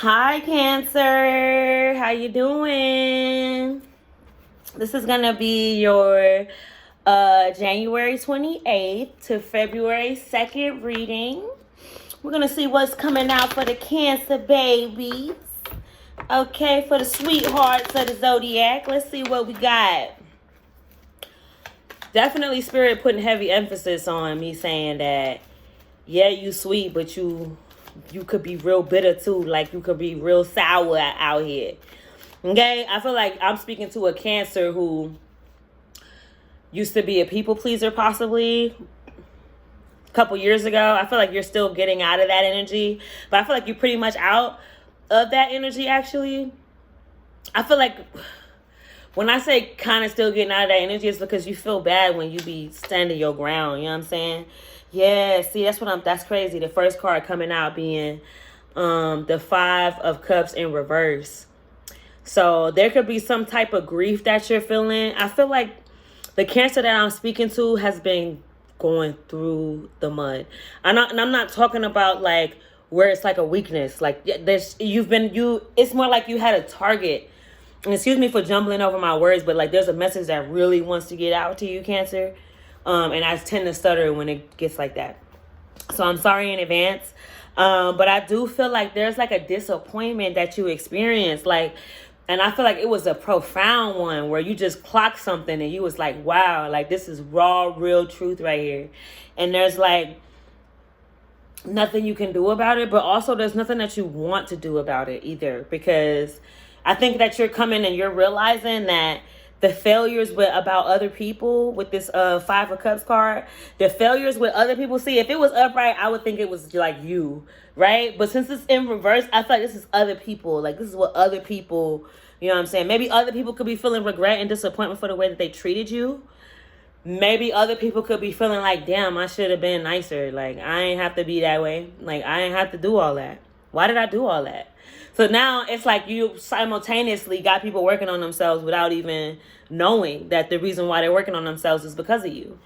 Hi, Cancer. How you doing? This is gonna be your January 28th to February 2nd reading. We're gonna see what's coming out for the Cancer babies. Okay, for the sweethearts of the zodiac. Let's see what we got. Definitely Spirit putting heavy emphasis on me saying that, yeah, you sweet, but you could be real bitter too. Like, you could be real sour out here. Okay? I feel like I'm speaking to a Cancer who used to be a people pleaser possibly a couple years ago. I feel like you're still getting out of that energy. But I feel like you're pretty much out of that energy, actually. I feel like when I say kind of still getting out of that energy, it's because you feel bad when you be standing your ground. You know what I'm saying? Yeah, see, that's crazy. The first card coming out being the Five of Cups in reverse. So there could be some type of grief that you're feeling. I feel like the Cancer that I'm speaking to has been going through the mud. I'm not talking about like where it's like a weakness. Like it's more like you had a target. And excuse me for jumbling over my words, but like there's a message that really wants to get out to you, Cancer. And I tend to stutter when it gets like that. So I'm sorry in advance. But I do feel like there's like a disappointment that you experienced. And I feel like it was a profound one where you just clocked something and you was like, wow, like this is raw, real truth right here. And there's like nothing you can do about it, but also there's nothing that you want to do about it either. Because I think that you're coming and you're realizing that the failures about other people with this Five of Cups card, the failures with other people. See, if it was upright, I would think it was like you, right? But since it's in reverse, I feel like this is other people. Like this is what other people, you know what I'm saying? Maybe other people could be feeling regret and disappointment for the way that they treated you. Maybe other people could be feeling like, damn, I should have been nicer. Like, I ain't have to be that way. Like, I ain't have to do all that. Why did I do all that? So now it's like you simultaneously got people working on themselves without even knowing that the reason why they're working on themselves is because of you.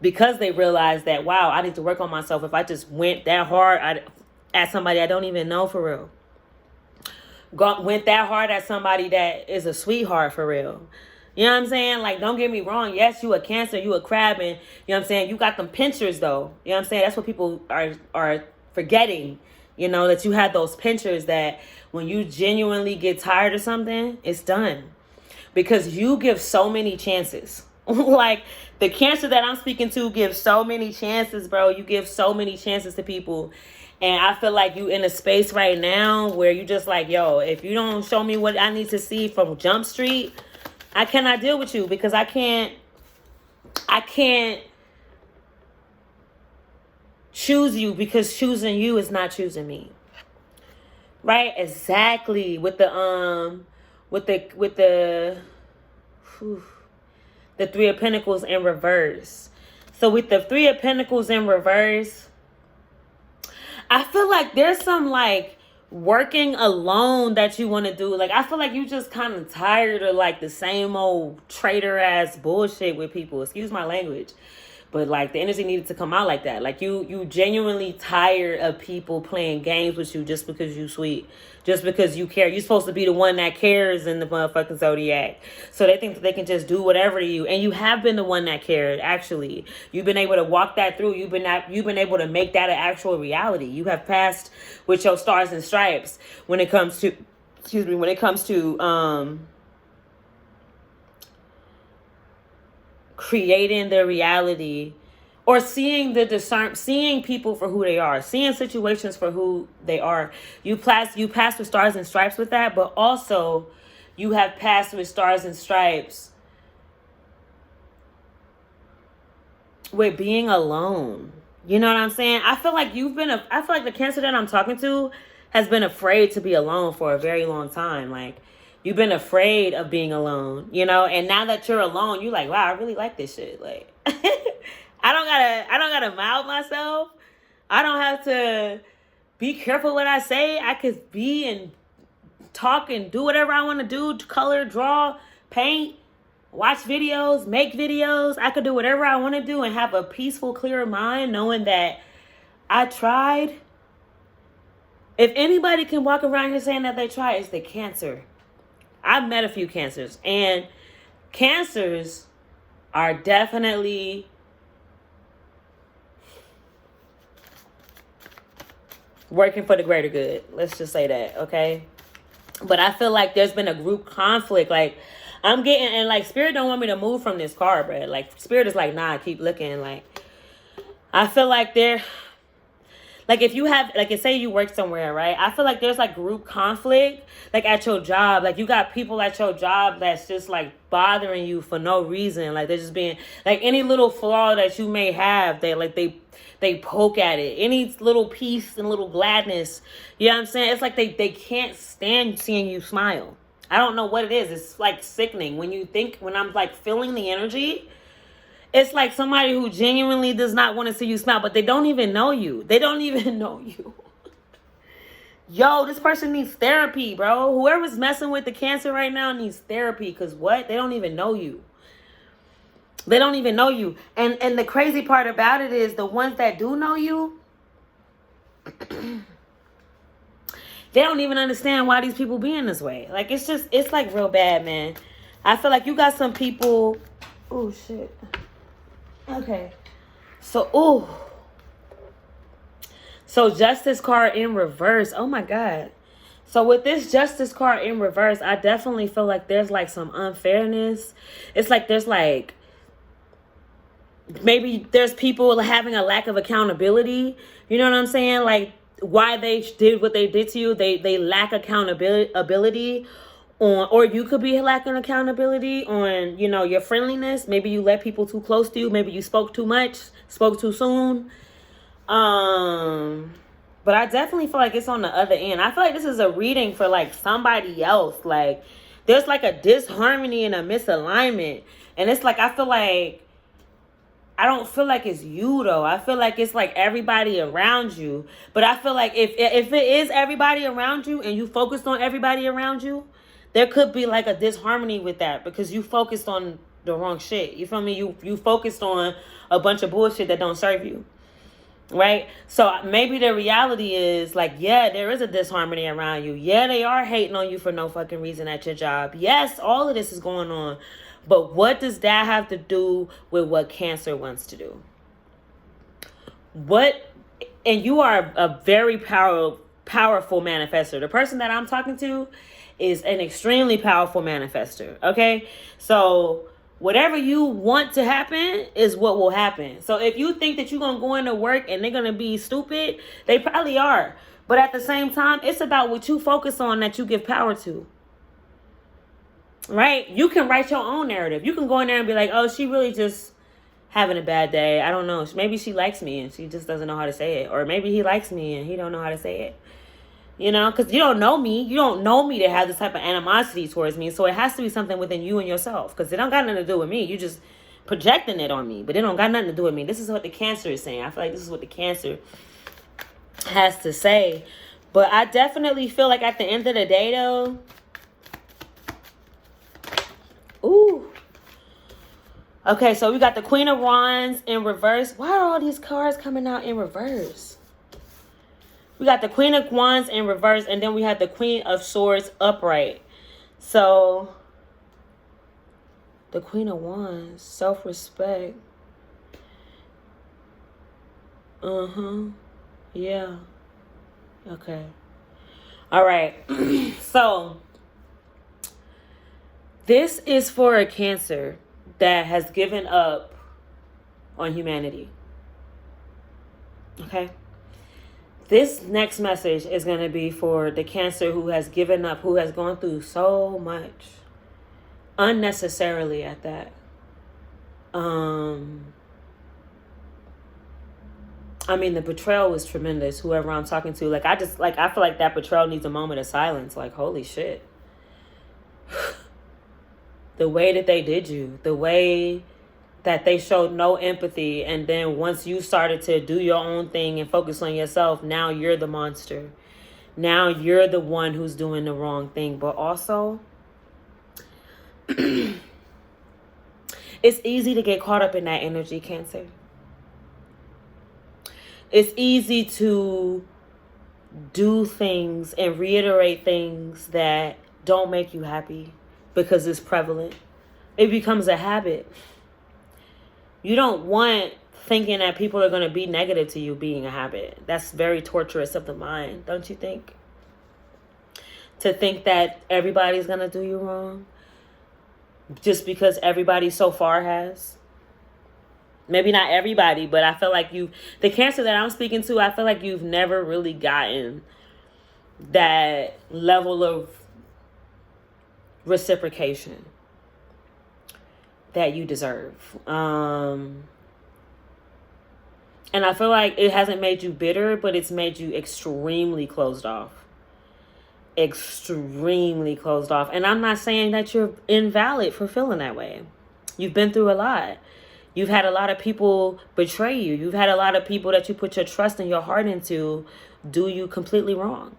Because they realize that, wow, I need to work on myself. If I just went that hard at somebody I don't even know for real. Went that hard at somebody that is a sweetheart for real. You know what I'm saying? Like, don't get me wrong. Yes, you a Cancer, you a crab, and you know what I'm saying? You got them pinchers though. You know what I'm saying? That's what people are forgetting. You know, that you had those pinchers that when you genuinely get tired of something, it's done. Because you give so many chances. Like, the Cancer that I'm speaking to gives so many chances, bro. You give so many chances to people. And I feel like you in a space right now where you just like, yo, if you don't show me what I need to see from Jump Street, I cannot deal with you because I can't choose you because choosing you is not choosing me. Right? Exactly. With the Three of Pentacles in reverse. So with the Three of Pentacles in reverse, I feel like there's some like working alone that you want to do. Like, I feel like you just kind of tired of like the same old traitor ass bullshit with people. Excuse my language. But like the energy needed to come out like that. Like you genuinely tired of people playing games with you just because you sweet. Just because you care. You're supposed to be the one that cares in the motherfucking zodiac. So they think that they can just do whatever to you. And you have been the one that cared, actually. You've been able to walk that through. You've been able to make that an actual reality. You have passed with your stars and stripes when it comes to creating the reality or seeing seeing people for who they are, seeing situations for who they are. You passed with stars and stripes with that, but also you have passed with stars and stripes with being alone. You know what I'm saying? I feel like the Cancer that I'm talking to has been afraid to be alone for a very long time. Like, you've been afraid of being alone, you know? And now that you're alone, you're like, wow, I really like this shit. Like, I don't gotta mouth myself. I don't have to be careful what I say. I could be and talk and do whatever I want to do. Color, draw, paint, watch videos, make videos. I could do whatever I want to do and have a peaceful, clear mind, knowing that I tried If anybody can walk around here saying that they try, it's the Cancer. I've met a few Cancers, and Cancers are definitely working for the greater good. Let's just say that, okay? But I feel like there's been a group conflict. Like, I'm getting, and like, Spirit don't want me to move from this card, bro. Like, Spirit is like, nah, keep looking. Like, I feel like they're, like, if you have, like, say you work somewhere, right? I feel like there's, like, group conflict, like, at your job. Like, you got people at your job that's just, like, bothering you for no reason. Like, they're just being, like, any little flaw that you may have, they poke at it. Any little peace and little gladness, you know what I'm saying? It's like they can't stand seeing you smile. I don't know what it is. It's, like, sickening. When I'm, like, feeling the energy, it's like somebody who genuinely does not want to see you smile, but they don't even know you. They don't even know you. Yo, this person needs therapy, bro. Whoever's messing with the Cancer right now needs therapy. Because what? They don't even know you. They don't even know you. And the crazy part about it is the ones that do know you, they don't even understand why these people being this way. Like, it's like real bad, man. I feel like you got some people. Oh, shit. Okay. So Justice card in reverse. Oh my God. So with this Justice card in reverse, I definitely feel like there's like some unfairness. It's like there's like, maybe there's people having a lack of accountability. You know what I'm saying? Like, why they did what they did to you. They lack accountability. Or you could be lacking accountability on, you know, your friendliness. Maybe you let people too close to you. Maybe you spoke too much, spoke too soon. But I definitely feel like it's on the other end. I feel like this is a reading for like somebody else. Like, there's like a disharmony and a misalignment. And it's like, I don't feel like it's you though. I feel like it's like everybody around you. But I feel like if it is everybody around you and you focused on everybody around you, there could be like a disharmony with that because you focused on the wrong shit. You feel me? You focused on a bunch of bullshit that don't serve you. Right? So maybe the reality is like, yeah, there is a disharmony around you. Yeah, they are hating on you for no fucking reason at your job. Yes, all of this is going on. But what does that have to do with what Cancer wants to do? And you are a very powerful manifester. The person that I'm talking to is an extremely powerful manifester. Okay? So whatever you want to happen is what will happen. So if you think that you're going to go into work and they're going to be stupid, they probably are. But at the same time, it's about what you focus on that you give power to. Right? You can write your own narrative. You can go in there and be like, oh, she really just having a bad day. I don't know. Maybe she likes me and she just doesn't know how to say it. Or maybe he likes me and he don't know how to say it. You know, because you don't know me. You don't know me to have this type of animosity towards me. So it has to be something within you and yourself. Because it don't got nothing to do with me. You just projecting it on me. But it don't got nothing to do with me. This is what the Cancer is saying. I feel like this is what the Cancer has to say. But I definitely feel like at the end of the day, though. Ooh. Okay, so we got the Queen of Wands in reverse. Why are all these cards coming out in reverse? We got the Queen of Wands in reverse, and then we have the Queen of Swords upright. So, the Queen of Wands, self-respect. Yeah. Okay. All right. So, this is for a Cancer that has given up on humanity. Okay? This next message is going to be for the Cancer who has given up, who has gone through so much. Unnecessarily at that. I mean, the betrayal was tremendous, whoever I'm talking to. I feel like that betrayal needs a moment of silence. Like, holy shit. The way that they did you. The way that they showed no empathy, and then once you started to do your own thing and focus on yourself, now you're the monster. Now you're the one who's doing the wrong thing. But also, it's easy to get caught up in that energy, Cancer. It's easy to do things and reiterate things that don't make you happy because it's prevalent. It becomes a habit. You don't want thinking that people are going to be negative to you being a habit. That's very torturous of the mind, don't you think? To think that everybody's going to do you wrong just because everybody so far has. Maybe not everybody, but I feel like the Cancer that I'm speaking to, I feel like you've never really gotten that level of reciprocation that you deserve. And I feel like it hasn't made you bitter, but it's made you extremely closed off. Extremely closed off. And I'm not saying that you're invalid for feeling that way. You've been through a lot. You've had a lot of people betray you. You've had a lot of people that you put your trust and your heart into do you completely wrong.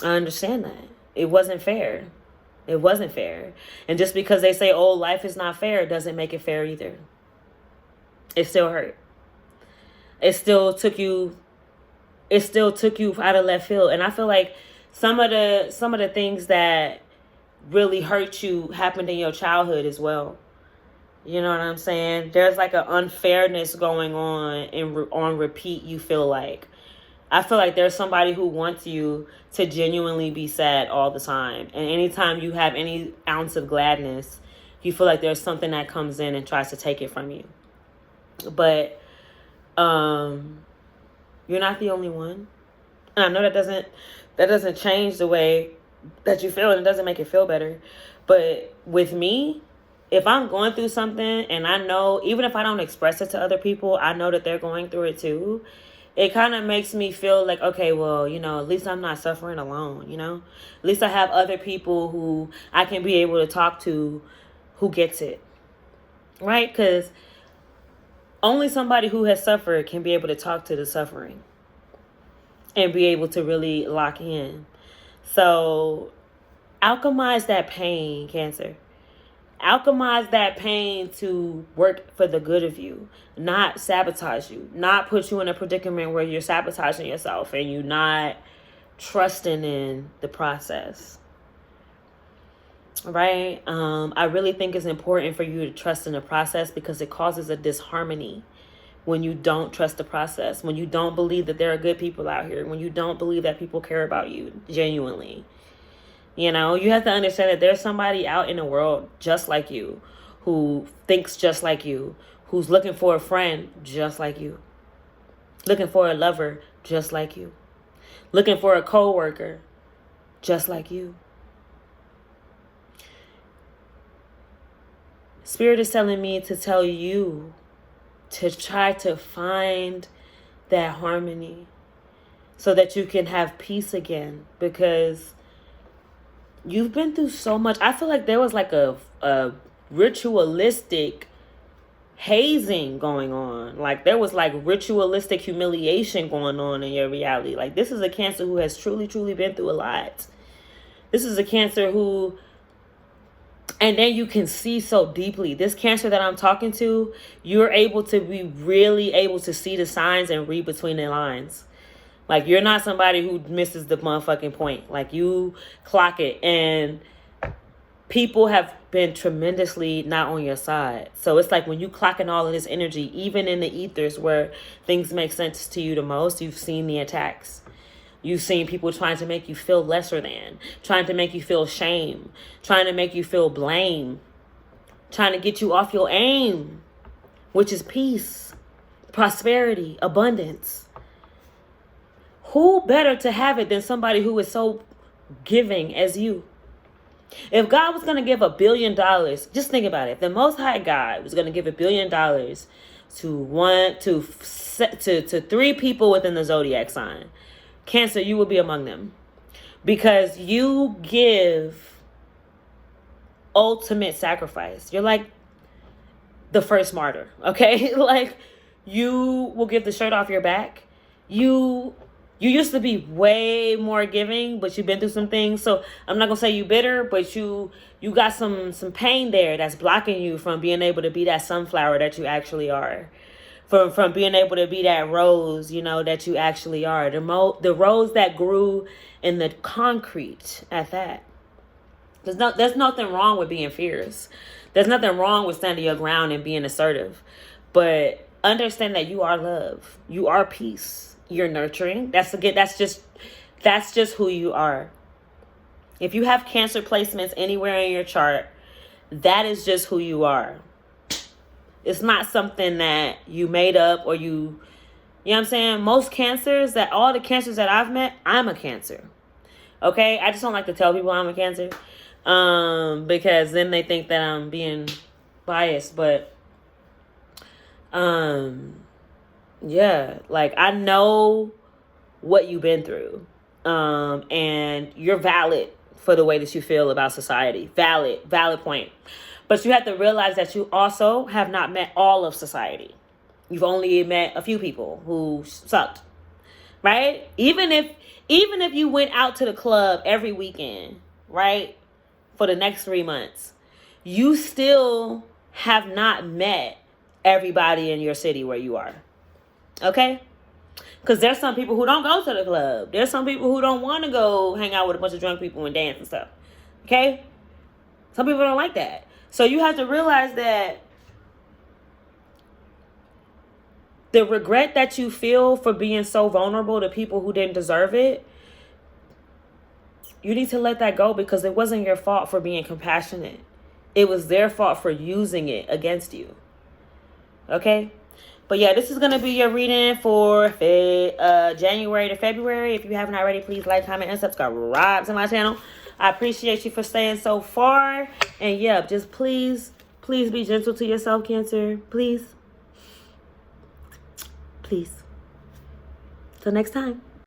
I understand that. It wasn't fair. It wasn't fair. And just because they say, oh, life is not fair, doesn't make it fair either. It still hurt. It still took you out of left field. And I feel like some of the things that really hurt you happened in your childhood as well. You know what I'm saying? There's like an unfairness going on on repeat, you feel like. I feel like there's somebody who wants you to genuinely be sad all the time. And anytime you have any ounce of gladness, you feel like there's something that comes in and tries to take it from you. But you're not the only one. And I know that doesn't change the way that you feel, and it doesn't make it feel better. But with me, if I'm going through something and I know, even if I don't express it to other people, I know that they're going through it too. It kind of makes me feel like, okay, well, at least I'm not suffering alone, At least I have other people who I can be able to talk to who gets it, right? Because only somebody who has suffered can be able to talk to the suffering and be able to really lock in. So alchemize that pain, Cancer. Alchemize that pain to work for the good of you, not sabotage you, not put you in a predicament where you're sabotaging yourself and you're not trusting in the process. Right? I really think it's important for you to trust in the process because it causes a disharmony when you don't trust the process, when you don't believe that there are good people out here, when you don't believe that people care about you genuinely. You have to understand that there's somebody out in the world just like you, who thinks just like you, who's looking for a friend just like you, looking for a lover just like you, looking for a coworker just like you. Spirit is telling me to tell you to try to find that harmony so that you can have peace again, because you've been through so much. I feel like there was like a ritualistic hazing going on. Like there was like ritualistic humiliation going on in your reality. Like this is a Cancer who has truly, truly been through a lot. This is a Cancer who, and then you can see so deeply. This Cancer that I'm talking to, you're able to be really able to see the signs and read between the lines. Like, you're not somebody who misses the motherfucking point. Like, you clock it. And people have been tremendously not on your side. So it's like when you clock in all of this energy, even in the ethers where things make sense to you the most, you've seen the attacks. You've seen people trying to make you feel lesser than, trying to make you feel shame, trying to make you feel blame, trying to get you off your aim, which is peace, prosperity, abundance. Who better to have it than somebody who is so giving as you? If God was going to give $1 billion, just think about it. If the Most High God was going to give $1 billion to 3 people within the zodiac sign, Cancer, you will be among them, because you give ultimate sacrifice. You're like the first martyr, okay? Like, you will give the shirt off your back. You used to be way more giving, but you've been through some things. So I'm not going to say you bitter, but you got some pain there that's blocking you from being able to be that sunflower that you actually are. from being able to be that rose, you know, that you actually are. The rose that grew in the concrete at that. There's nothing wrong with being fierce. There's nothing wrong with standing your ground and being assertive. But understand that you are love. You are peace. You're nurturing. That's just who you are. If you have Cancer placements anywhere in your chart, that is just who you are. It's not something that you made up or you know what I'm saying? All the Cancers that I've met, I'm a Cancer. Okay? I just don't like to tell people I'm a Cancer. Because then they think that I'm being biased. But, yeah, like I know what you've been through. And you're valid for the way that you feel about society. Valid point. But you have to realize that you also have not met all of society. You've only met a few people who sucked. Right? Even if you went out to the club every weekend, right? For the next 3 months, you still have not met everybody in your city where you are. Okay? Because there's some people who don't go to the club. There's some people who don't want to go hang out with a bunch of drunk people and dance and stuff. Okay? Some people don't like that. So you have to realize that the regret that you feel for being so vulnerable to people who didn't deserve it, you need to let that go because it wasn't your fault for being compassionate. It was their fault for using it against you. Okay? But yeah, this is going to be your reading for January to February. If you haven't already, please like, comment, and subscribe to my channel. I appreciate you for staying so far. And yeah, just please be gentle to yourself, Cancer. Please. Till next time.